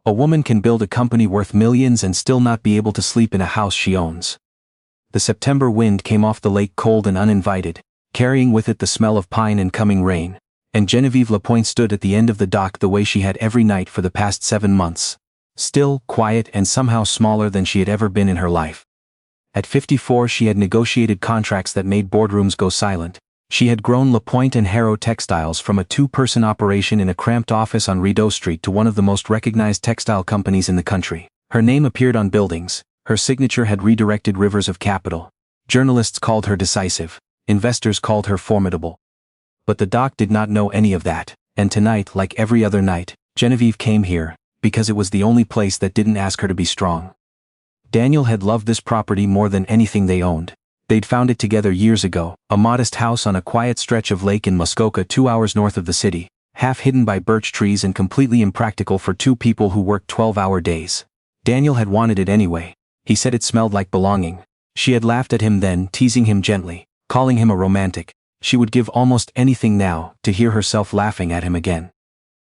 A woman can build a company worth millions and still not be able to sleep in a house she owns. The September wind came off the lake cold and uninvited, carrying with it the smell of pine and coming rain, and Genevieve Lapointe stood at the end of the dock the way she had every night for the past 7 months. Still, quiet and somehow smaller than she had ever been in her life. At 54 she had negotiated contracts that made boardrooms go silent. She had grown Lapointe and Harrow Textiles from a 2-person operation in a cramped office on Rideau Street to one of the most recognized textile companies in the country. Her name appeared on buildings, her signature had redirected rivers of capital. Journalists called her decisive, investors called her formidable. But the dock did not know any of that, and tonight, like every other night, Genevieve came here, because it was the only place that didn't ask her to be strong. Daniel had loved this property more than anything they owned. They'd found it together years ago, a modest house on a quiet stretch of lake in Muskoka 2 hours north of the city, half hidden by birch trees and completely impractical for 2 people who worked 12-hour days. Daniel had wanted it anyway. He said it smelled like belonging. She had laughed at him then, teasing him gently, calling him a romantic. She would give almost anything now to hear herself laughing at him again.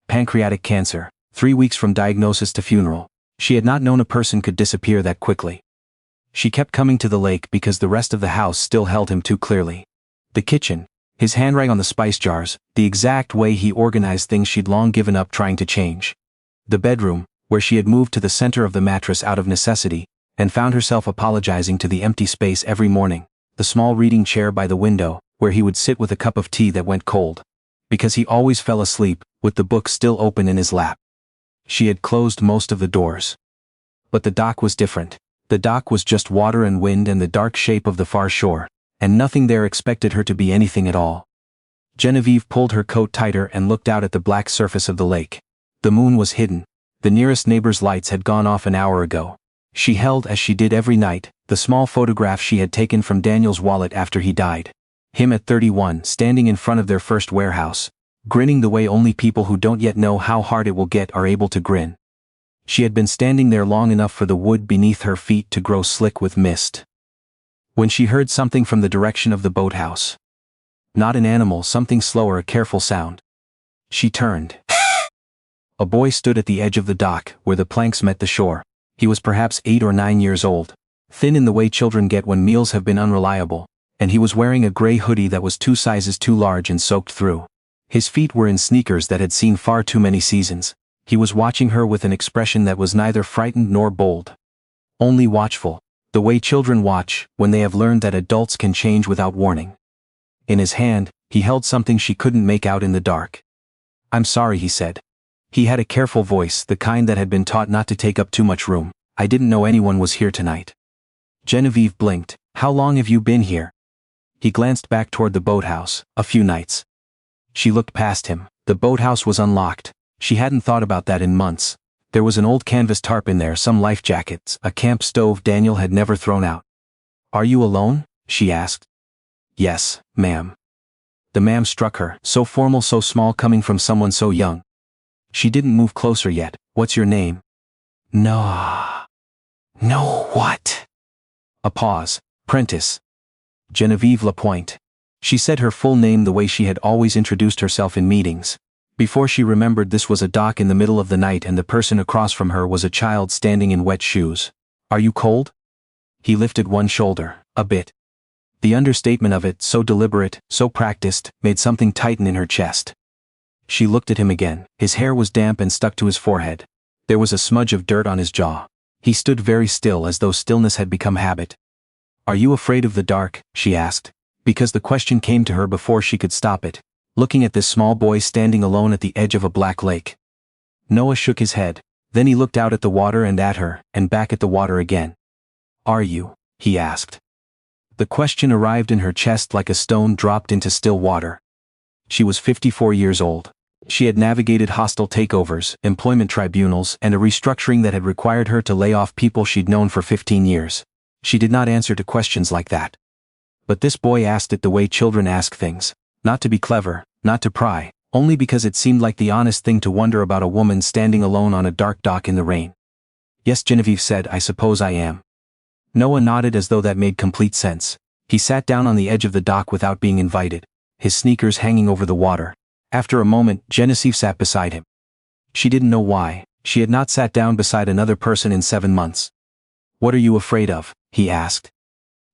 Pancreatic cancer, 3 weeks from diagnosis to funeral. She had not known a person could disappear that quickly. She kept coming to the lake because the rest of the house still held him too clearly. The kitchen, his handwriting on the spice jars, the exact way he organized things she'd long given up trying to change. The bedroom, where she had moved to the center of the mattress out of necessity, and found herself apologizing to the empty space every morning. The small reading chair by the window, where he would sit with a cup of tea that went cold. Because he always fell asleep, with the book still open in his lap. She had closed most of the doors. But the dock was different. The dock was just water and wind and the dark shape of the far shore, and nothing there expected her to be anything at all. Genevieve pulled her coat tighter and looked out at the black surface of the lake. The moon was hidden. The nearest neighbor's lights had gone off an hour ago. She held, as she did every night, the small photograph she had taken from Daniel's wallet after he died. Him at 31, standing in front of their first warehouse, grinning the way only people who don't yet know how hard it will get are able to grin. She had been standing there long enough for the wood beneath her feet to grow slick with mist. When she heard something from the direction of the boathouse. Not an animal, something slower, a careful sound. She turned. A boy stood at the edge of the dock, where the planks met the shore. He was perhaps 8 or 9 years old, thin in the way children get when meals have been unreliable, and he was wearing a gray hoodie that was 2 sizes too large and soaked through. His feet were in sneakers that had seen far too many seasons. He was watching her with an expression that was neither frightened nor bold. Only watchful, the way children watch when they have learned that adults can change without warning. In his hand, he held something she couldn't make out in the dark. "I'm sorry," he said. He had a careful voice, the kind that had been taught not to take up too much room. "I didn't know anyone was here tonight." Genevieve blinked. "How long have you been here?" He glanced back toward the boathouse. "A few nights." She looked past him. The boathouse was unlocked. She hadn't thought about that in months. There was an old canvas tarp in there, some life jackets, a camp stove Daniel had never thrown out. "Are you alone?" she asked. "Yes, ma'am." The ma'am struck her, so formal, so small, coming from someone so young. She didn't move closer yet. "What's your name?" "No. No what?" A pause. "Prentice. Genevieve Lapointe." She said her full name the way she had always introduced herself in meetings. Before she remembered, this was a dock in the middle of the night and the person across from her was a child standing in wet shoes. "Are you cold?" He lifted one shoulder. "A bit." The understatement of it, so deliberate, so practiced, made something tighten in her chest. She looked at him again. His hair was damp and stuck to his forehead. There was a smudge of dirt on his jaw. He stood very still, as though stillness had become habit. "Are you afraid of the dark?" she asked. Because the question came to her before she could stop it. Looking at this small boy standing alone at the edge of a black lake. Noah shook his head. Then he looked out at the water and at her, and back at the water again. "Are you?" he asked. The question arrived in her chest like a stone dropped into still water. She was 54 years old. She had navigated hostile takeovers, employment tribunals, and a restructuring that had required her to lay off people she'd known for 15 years. She did not answer to questions like that. But this boy asked it the way children ask things. Not to be clever, not to pry, only because it seemed like the honest thing to wonder about a woman standing alone on a dark dock in the rain. "Yes," Genevieve said, "I suppose I am." Noah nodded as though that made complete sense. He sat down on the edge of the dock without being invited, his sneakers hanging over the water. After a moment, Genevieve sat beside him. She didn't know why, She had not sat down beside another person in 7 months. "What are you afraid of?" he asked.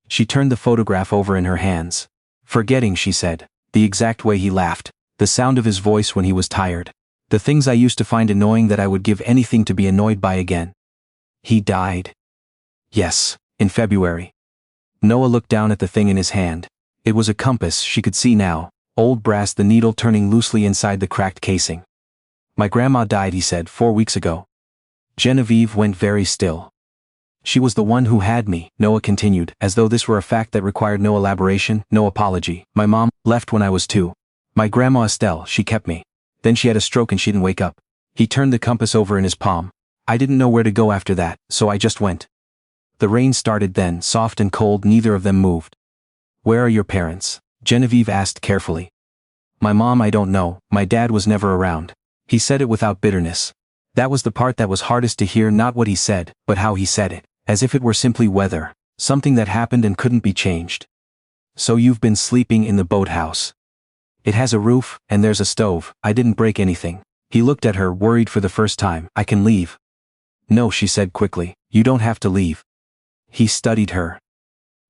She turned the photograph over in her hands. "Forgetting," she said, the exact way he laughed, the sound of his voice when he was tired. "The things I used to find annoying that I would give anything to be annoyed by again." "He died?" "Yes, in February." Noah looked down at the thing in his hand. It was a compass, she could see now, old brass, the needle turning loosely inside the cracked casing. "My grandma died," he said, 4 weeks ago." Genevieve went very still. "She was the one who had me," Noah continued, as though this were a fact that required no elaboration, no apology. "My mom left when I was 2. My grandma Estelle, she kept me. Then she had a stroke and she didn't wake up." He turned the compass over in his palm. "I didn't know where to go after that, so I just went." The rain started then, soft and cold, neither of them moved. "Where are your parents?" Genevieve asked carefully. "My mom, I don't know, my dad was never around." He said it without bitterness. That was the part that was hardest to hear, not what he said, but how he said it, as if it were simply weather, something that happened and couldn't be changed. "So you've been sleeping in the boathouse. It has a roof, and there's a stove. I didn't break anything." He looked at her, worried for the first time. "I can leave." "No," she said quickly, "you don't have to leave." He studied her.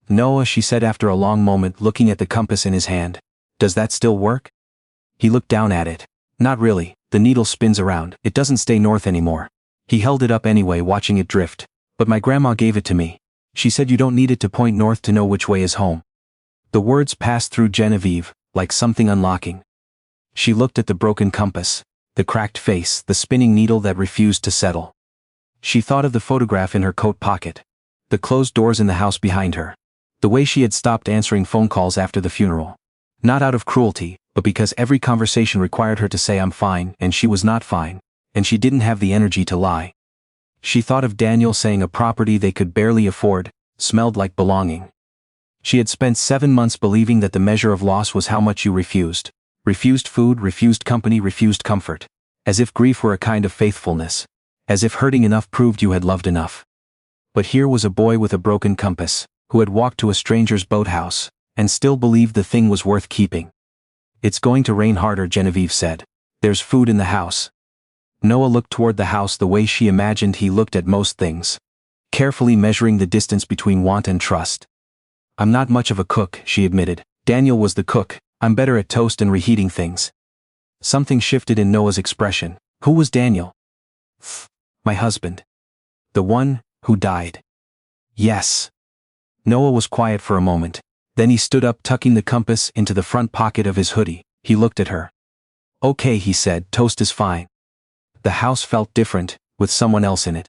"Noah," she said after a long moment, looking at the compass in his hand, "does that still work?" He looked down at it. "Not really, the needle spins around, it doesn't stay north anymore." He held it up anyway, watching it drift. "But my grandma gave it to me. She said you don't need it to point north to know which way is home." The words passed through Genevieve, like something unlocking. She looked at the broken compass, the cracked face, the spinning needle that refused to settle. She thought of the photograph in her coat pocket, the closed doors in the house behind her, the way she had stopped answering phone calls after the funeral. Not out of cruelty, but because every conversation required her to say "I'm fine," and she was not fine, and she didn't have the energy to lie. She thought of Daniel saying a property they could barely afford smelled like belonging. She had spent 7 months believing that the measure of loss was how much you refused. Refused food, refused company, refused comfort. As if grief were a kind of faithfulness. As if hurting enough proved you had loved enough. But here was a boy with a broken compass, who had walked to a stranger's boathouse, and still believed the thing was worth keeping. "It's going to rain harder," Genevieve said. "There's food in the house." Noah looked toward the house the way she imagined he looked at most things, carefully measuring the distance between want and trust. "I'm not much of a cook," she admitted. "Daniel was the cook. I'm better at toast and reheating things." Something shifted in Noah's expression. "Who was Daniel?" "My husband. The one who died." "Yes." Noah was quiet for a moment. Then he stood up, tucking the compass into the front pocket of his hoodie. He looked at her. "Okay," he said, "toast is fine." The house felt different, with someone else in it.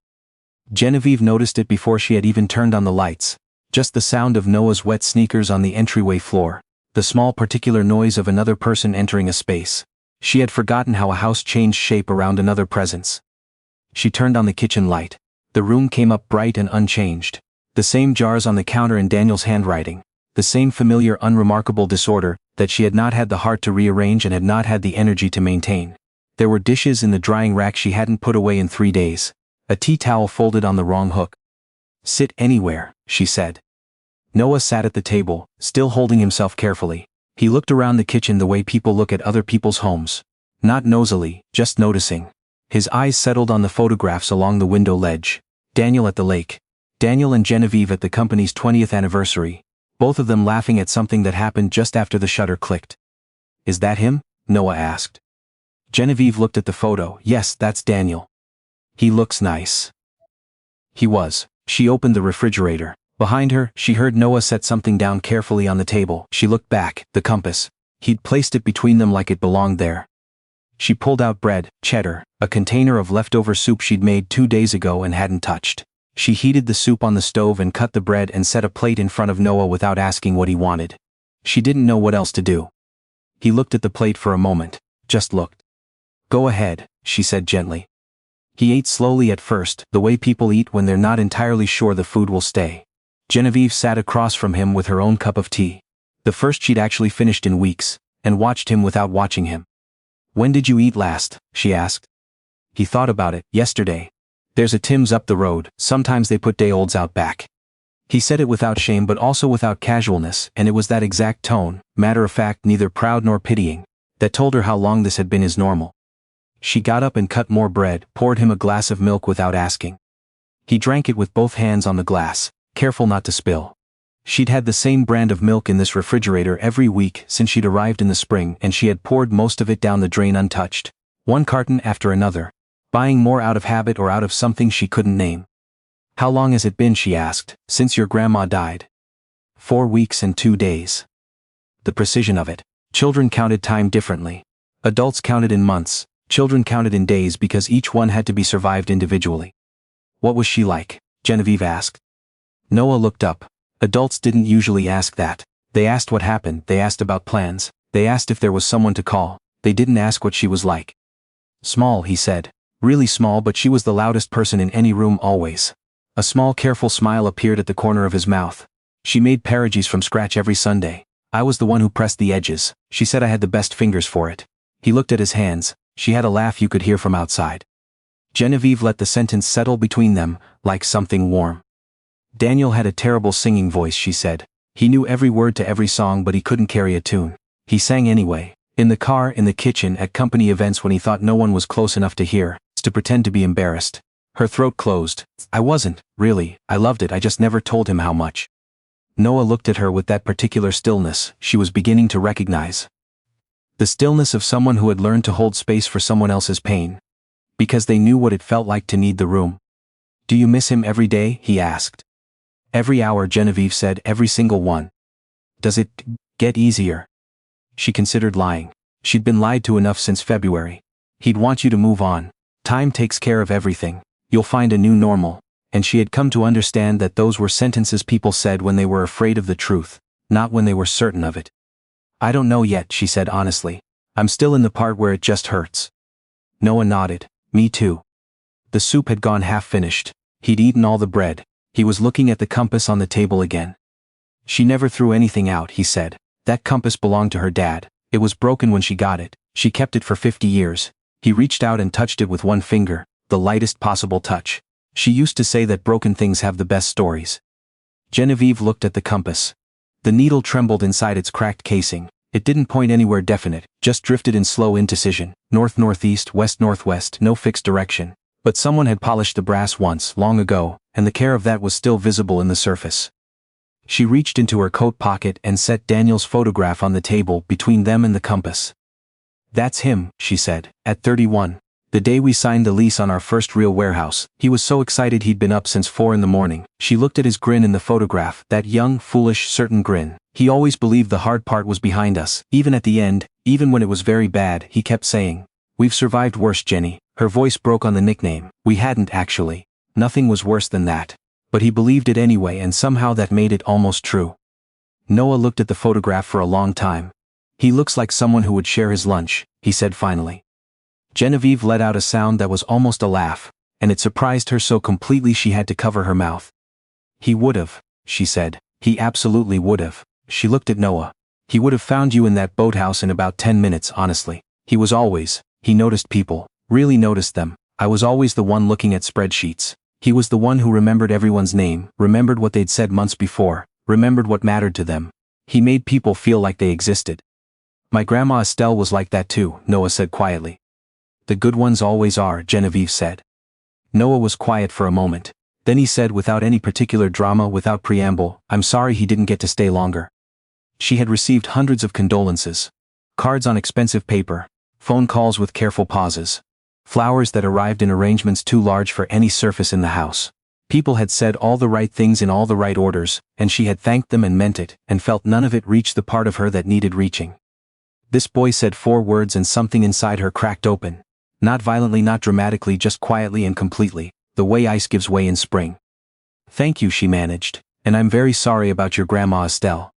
Genevieve noticed it before she had even turned on the lights. Just the sound of Noah's wet sneakers on the entryway floor. The small particular noise of another person entering a space. She had forgotten how a house changed shape around another presence. She turned on the kitchen light. The room came up bright and unchanged. The same jars on the counter in Daniel's handwriting. The same familiar unremarkable disorder that she had not had the heart to rearrange and had not had the energy to maintain. There were dishes in the drying rack she hadn't put away in 3 days. A tea towel folded on the wrong hook. "Sit anywhere," she said. Noah sat at the table, still holding himself carefully. He looked around the kitchen the way people look at other people's homes. Not nosily, just noticing. His eyes settled on the photographs along the window ledge. Daniel at the lake. Daniel and Genevieve at the company's 20th anniversary. Both of them laughing at something that happened just after the shutter clicked. "Is that him?" Noah asked. Genevieve looked at the photo. "Yes, that's Daniel. He looks nice." He was. She opened the refrigerator. Behind her, she heard Noah set something down carefully on the table. She looked back, the compass. He'd placed it between them like it belonged there. She pulled out bread, cheddar, a container of leftover soup she'd made 2 days ago and hadn't touched. She heated the soup on the stove and cut the bread and set a plate in front of Noah without asking what he wanted. She didn't know what else to do. He looked at the plate for a moment. Just looked. "Go ahead," she said gently. He ate slowly at first, the way people eat when they're not entirely sure the food will stay. Genevieve sat across from him with her own cup of tea. The first she'd actually finished in weeks, and watched him without watching him. "When did you eat last?" she asked. He thought about it. "Yesterday. There's a Tim's up the road, sometimes they put day-olds out back." He said it without shame but also without casualness, and it was that exact tone, matter of fact, neither proud nor pitying, that told her how long this had been his normal. She got up and cut more bread, poured him a glass of milk without asking. He drank it with both hands on the glass, careful not to spill. She'd had the same brand of milk in this refrigerator every week since she'd arrived in the spring, and she had poured most of it down the drain untouched. One carton after another, buying more out of habit or out of something she couldn't name. How long has it been, she asked, since your grandma died? 4 weeks and 2 days. The precision of it. Children counted time differently. Adults counted in months, children counted in days because each one had to be survived individually. What was she like? Genevieve asked. Noah looked up. Adults didn't usually ask that. They asked what happened, they asked about plans, they asked if there was someone to call, they didn't ask what she was like. Small, he said. Really small, but she was the loudest person in any room always. A small careful smile appeared at the corner of his mouth. She made pierogies from scratch every Sunday. I was the one who pressed the edges. She said I had the best fingers for it. He looked at his hands. She had a laugh you could hear from outside. Genevieve let the sentence settle between them, like something warm. Daniel had a terrible singing voice, she said. He knew every word to every song, but he couldn't carry a tune. He sang anyway. In the car, in the kitchen, at company events when he thought no one was close enough to hear, to pretend to be embarrassed. Her throat closed. I wasn't, really. I loved it, I just never told him how much. Noah looked at her with that particular stillness she was beginning to recognize. The stillness of someone who had learned to hold space for someone else's pain. Because they knew what it felt like to need the room. Do you miss him every day? He asked. Every hour, Genevieve said, every single one. Does it get easier? She considered lying. She'd been lied to enough since February. He'd want you to move on. Time takes care of everything. You'll find a new normal. And she had come to understand that those were sentences people said when they were afraid of the truth, not when they were certain of it. I don't know yet, she said honestly. I'm still in the part where it just hurts. Noah nodded. Me too. The soup had gone half finished. He'd eaten all the bread. He was looking at the compass on the table again. She never threw anything out, he said. That compass belonged to her dad. It was broken when she got it. She kept it for 50 years. He reached out and touched it with one finger, the lightest possible touch. She used to say that broken things have the best stories. Genevieve looked at the compass. The needle trembled inside its cracked casing. It didn't point anywhere definite, just drifted in slow indecision, north-northeast, west-northwest, no fixed direction. But someone had polished the brass once, long ago, and the care of that was still visible in the surface. She reached into her coat pocket and set Daniel's photograph on the table between them and the compass. That's him, she said, at 31. The day we signed the lease on our first real warehouse, he was so excited he'd been up since 4 in the morning. She looked at his grin in the photograph, that young, foolish, certain grin. He always believed the hard part was behind us, even at the end, even when it was very bad, he kept saying. We've survived worse, Jenny. Her voice broke on the nickname. We hadn't actually. Nothing was worse than that. But he believed it anyway, and somehow that made it almost true. Noah looked at the photograph for a long time. He looks like someone who would share his lunch, he said finally. Genevieve let out a sound that was almost a laugh, and it surprised her so completely she had to cover her mouth. He would've, she said. He absolutely would've. She looked at Noah. He would have found you in that boathouse in about 10 minutes, honestly. He was always, he noticed people, really noticed them. I was always the one looking at spreadsheets. He was the one who remembered everyone's name, remembered what they'd said months before, remembered what mattered to them. He made people feel like they existed. My grandma Estelle was like that too, Noah said quietly. The good ones always are, Genevieve said. Noah was quiet for a moment. Then he said without any particular drama, without preamble, I'm sorry he didn't get to stay longer. She had received hundreds of condolences. Cards on expensive paper. Phone calls with careful pauses. Flowers that arrived in arrangements too large for any surface in the house. People had said all the right things in all the right orders, and she had thanked them and meant it, and felt none of it reached the part of her that needed reaching. This boy said 4 words and something inside her cracked open. Not violently, not dramatically, just quietly and completely, the way ice gives way in spring. Thank you, she managed, and I'm very sorry about your grandma Estelle.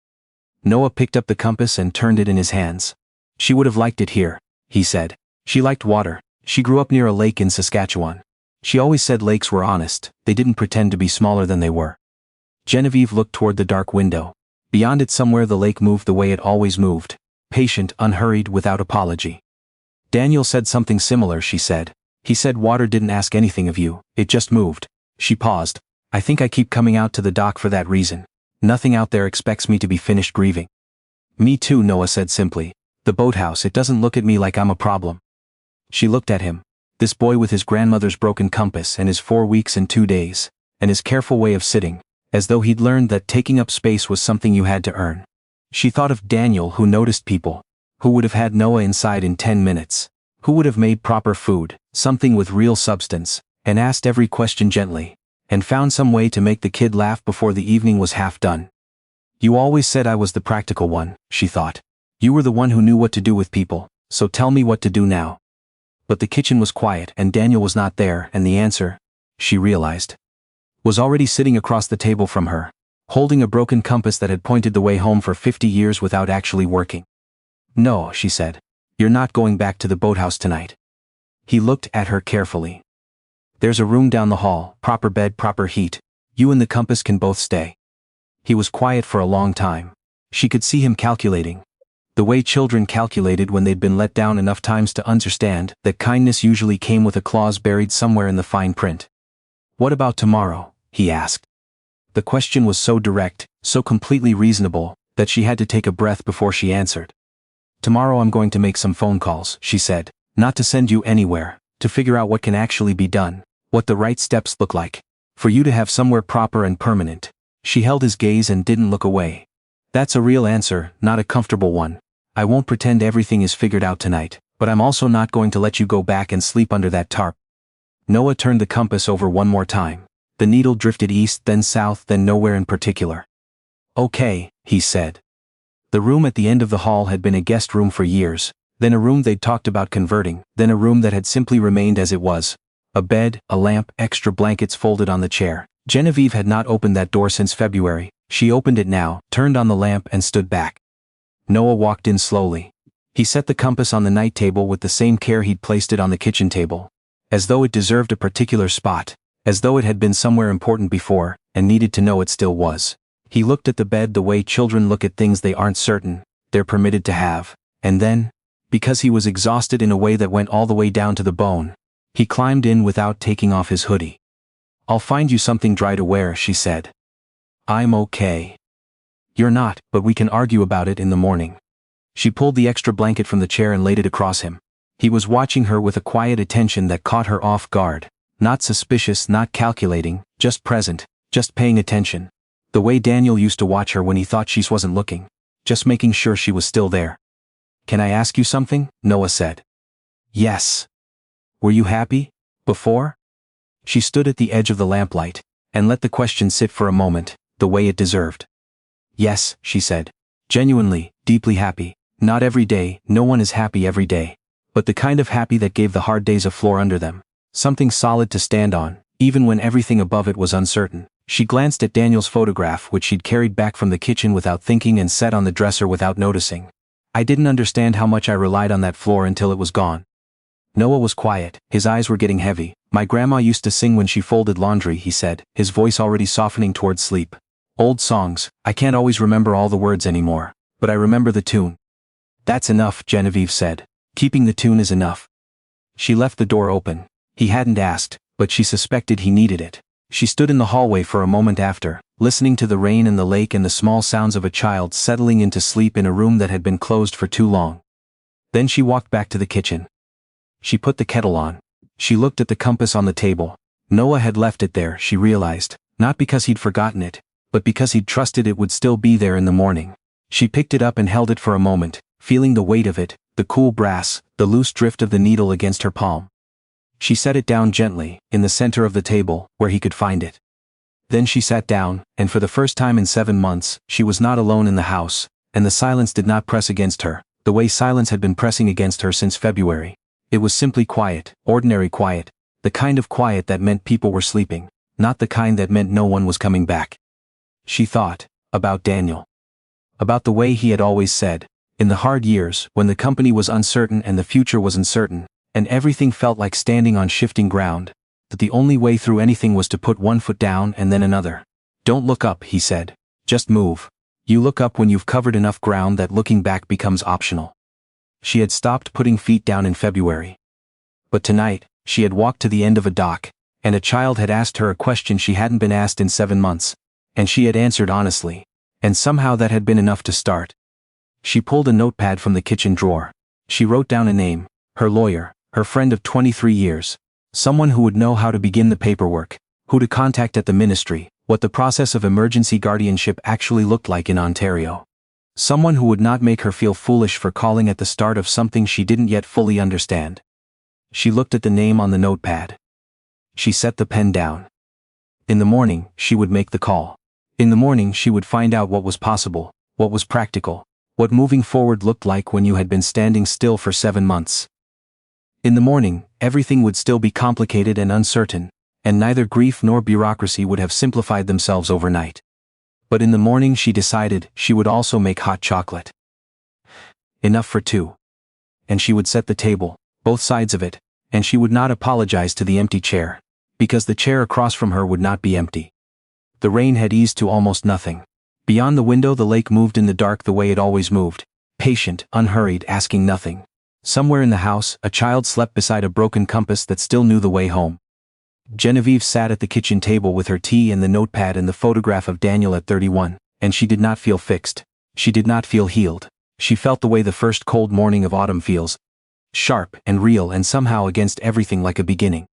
Noah picked up the compass and turned it in his hands. She would have liked it here, he said. She liked water. She grew up near a lake in Saskatchewan. She always said lakes were honest, they didn't pretend to be smaller than they were. Genevieve looked toward the dark window. Beyond it somewhere the lake moved the way it always moved. Patient, unhurried, without apology. Daniel said something similar, she said. He said water didn't ask anything of you, it just moved. She paused. I think I keep coming out to the dock for that reason. Nothing out there expects me to be finished grieving. Me too, Noah said simply. The boathouse, it doesn't look at me like I'm a problem. She looked at him. This boy with his grandmother's broken compass and his 4 weeks and 2 days, and his careful way of sitting, as though he'd learned that taking up space was something you had to earn. She thought of Daniel, who noticed people, who would have had Noah inside in 10 minutes, who would have made proper food, something with real substance, and asked every question gently, and found some way to make the kid laugh before the evening was half done. You always said I was the practical one, she thought. You were the one who knew what to do with people, so tell me what to do now. But the kitchen was quiet and Daniel was not there, and the answer, she realized, was already sitting across the table from her, holding a broken compass that had pointed the way home for 50 years without actually working. No, she said. You're not going back to the boathouse tonight. He looked at her carefully. There's a room down the hall, proper bed, proper heat. You and the compass can both stay. He was quiet for a long time. She could see him calculating. The way children calculated when they'd been let down enough times to understand that kindness usually came with a clause buried somewhere in the fine print. What about tomorrow? He asked. The question was so direct, so completely reasonable, that she had to take a breath before she answered. Tomorrow I'm going to make some phone calls, she said, not to send you anywhere, to figure out what can actually be done, what the right steps look like, for you to have somewhere proper and permanent. She held his gaze and didn't look away. That's a real answer, not a comfortable one. I won't pretend everything is figured out tonight, but I'm also not going to let you go back and sleep under that tarp. Noah turned the compass over one more time. The needle drifted east, then south, then nowhere in particular. Okay, he said. The room at the end of the hall had been a guest room for years, then a room they'd talked about converting, then a room that had simply remained as it was. A bed, a lamp, extra blankets folded on the chair. Genevieve had not opened that door since February. She opened it now, turned on the lamp and stood back. Noah walked in slowly. He set the compass on the night table with the same care he'd placed it on the kitchen table, as though it deserved a particular spot, as though it had been somewhere important before, and needed to know it still was. He looked at the bed the way children look at things they aren't certain they're permitted to have, and then, because he was exhausted in a way that went all the way down to the bone, he climbed in without taking off his hoodie. I'll find you something dry to wear, she said. I'm okay. You're not, but we can argue about it in the morning. She pulled the extra blanket from the chair and laid it across him. He was watching her with a quiet attention that caught her off guard. Not suspicious, not calculating, just present, just paying attention. The way Daniel used to watch her when he thought she wasn't looking. Just making sure she was still there. Can I ask you something? Noah said. Yes. Were you happy? Before? She stood at the edge of the lamplight, and let the question sit for a moment, the way it deserved. Yes, she said. Genuinely, deeply happy. Not every day, no one is happy every day. But the kind of happy that gave the hard days a floor under them. Something solid to stand on, even when everything above it was uncertain. She glanced at Daniel's photograph, which she'd carried back from the kitchen without thinking and set on the dresser without noticing. I didn't understand how much I relied on that floor until it was gone. Noah was quiet, his eyes were getting heavy. My grandma used to sing when she folded laundry, he said, his voice already softening towards sleep. Old songs, I can't always remember all the words anymore, but I remember the tune. That's enough, Genevieve said. Keeping the tune is enough. She left the door open. He hadn't asked, but she suspected he needed it. She stood in the hallway for a moment after, listening to the rain and the lake and the small sounds of a child settling into sleep in a room that had been closed for too long. Then she walked back to the kitchen. She put the kettle on. She looked at the compass on the table. Noah had left it there, she realized, not because he'd forgotten it, but because he'd trusted it would still be there in the morning. She picked it up and held it for a moment, feeling the weight of it, the cool brass, the loose drift of the needle against her palm. She set it down gently, in the center of the table, where he could find it. Then she sat down, and for the first time in 7 months, she was not alone in the house, and the silence did not press against her, the way silence had been pressing against her since February. It was simply quiet, ordinary quiet, the kind of quiet that meant people were sleeping, not the kind that meant no one was coming back. She thought about Daniel. About the way he had always said, in the hard years, when the company was uncertain and the future was uncertain, and everything felt like standing on shifting ground, that the only way through anything was to put one foot down and then another. Don't look up, he said. Just move. You look up when you've covered enough ground that looking back becomes optional. She had stopped putting feet down in February. But tonight, she had walked to the end of a dock, and a child had asked her a question she hadn't been asked in 7 months, and she had answered honestly, and somehow that had been enough to start. She pulled a notepad from the kitchen drawer. She wrote down a name, her lawyer, Her friend of 23 years. Someone who would know how to begin the paperwork, who to contact at the ministry, what the process of emergency guardianship actually looked like in Ontario. Someone who would not make her feel foolish for calling at the start of something she didn't yet fully understand. She looked at the name on the notepad. She set the pen down. In the morning, she would make the call. In the morning she would find out what was possible, what was practical, what moving forward looked like when you had been standing still for 7 months. In the morning, everything would still be complicated and uncertain, and neither grief nor bureaucracy would have simplified themselves overnight. But in the morning she decided she would also make hot chocolate. Enough for 2. And she would set the table, both sides of it, and she would not apologize to the empty chair, because the chair across from her would not be empty. The rain had eased to almost nothing. Beyond the window the lake moved in the dark the way it always moved, patient, unhurried, asking nothing. Somewhere in the house, a child slept beside a broken compass that still knew the way home. Genevieve sat at the kitchen table with her tea and the notepad and the photograph of Daniel at 31, and she did not feel fixed. She did not feel healed. She felt the way the first cold morning of autumn feels. Sharp and real and somehow against everything like a beginning.